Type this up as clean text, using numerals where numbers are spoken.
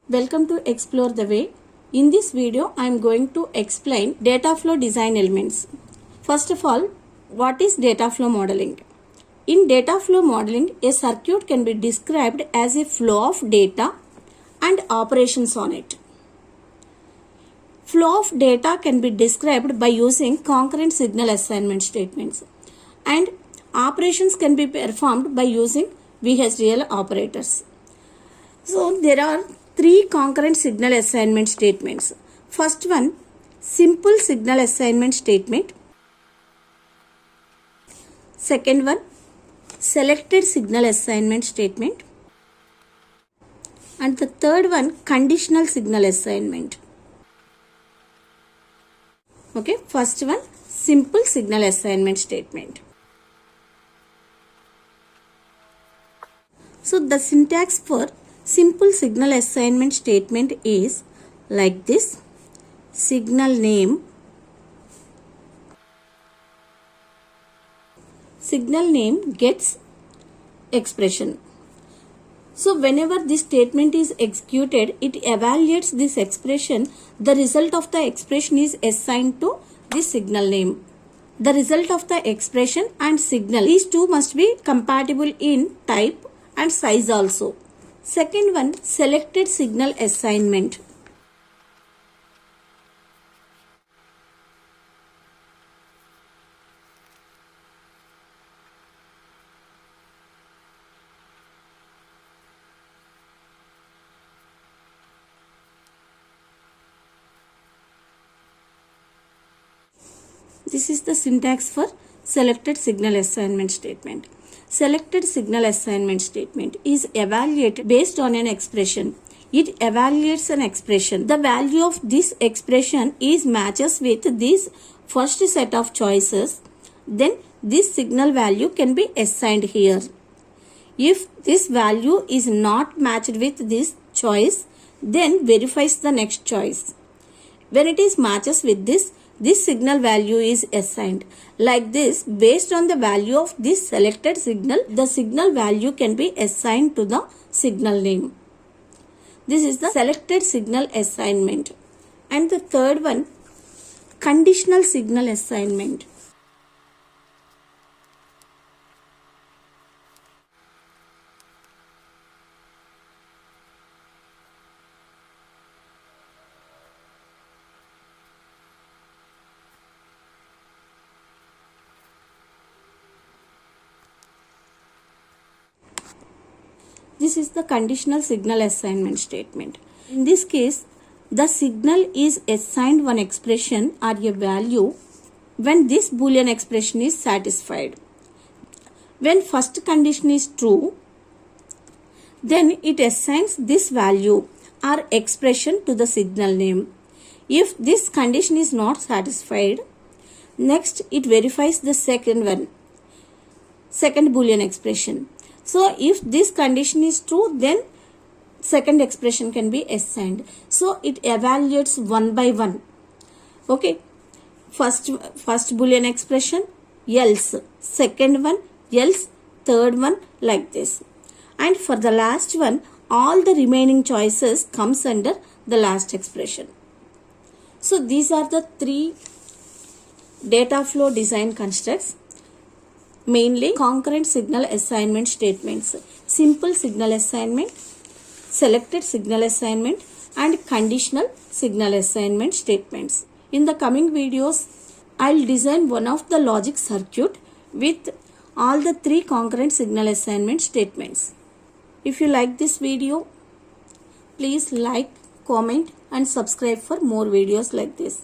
Welcome to Explore the Way. In this video, I am going to explain data flow design elements. First of all, what is data flow modeling? In data flow modeling, a circuit can be described as a flow of data and operations on it. Flow of data can be described by using concurrent signal assignment statements, and operations can be performed by using VHDL operators. So there are three concurrent signal assignment statements. First one, simple signal assignment statement. Second one, selected signal assignment statement. And the third one, conditional signal assignment. Okay, first one, simple signal assignment statement. So the syntax for simple signal assignment statement is like this: signal name gets expression. So whenever this statement is executed, it evaluates this expression. The result of the expression is assigned to this signal name. The result of the expression and signal, these two must be compatible in type and size also. Second one, selected signal assignment. This is the syntax for selected signal assignment statement. Selected signal assignment statement is evaluated based on an expression. It evaluates an expression. The value of this expression is matches with this first set of choices. Then this signal value can be assigned here. If this value is not matched with this choice, then verifies the next choice. When it is matches with this signal value is assigned. Like this, based on the value of this selected signal, the signal value can be assigned to the signal name. This is the selected signal assignment. And the third one, conditional signal assignment. This is the conditional signal assignment statement. In this case, the signal is assigned one expression or a value when this Boolean expression is satisfied. When first condition is true, then it assigns this value or expression to the signal name. If this condition is not satisfied, next it verifies the second Boolean expression. So if this condition is true, then second expression can be assigned. So it evaluates one by one. Okay. First Boolean expression, else. Second one, else. Third one, like this. And for the last one, all the remaining choices comes under the last expression. So these are the three data flow design constructs. Mainly concurrent signal assignment statements, simple signal assignment, selected signal assignment, and conditional signal assignment statements. In the coming videos, I'll design one of the logic circuit with all the three concurrent signal assignment statements. If you like this video, please like, comment, and subscribe for more videos like this.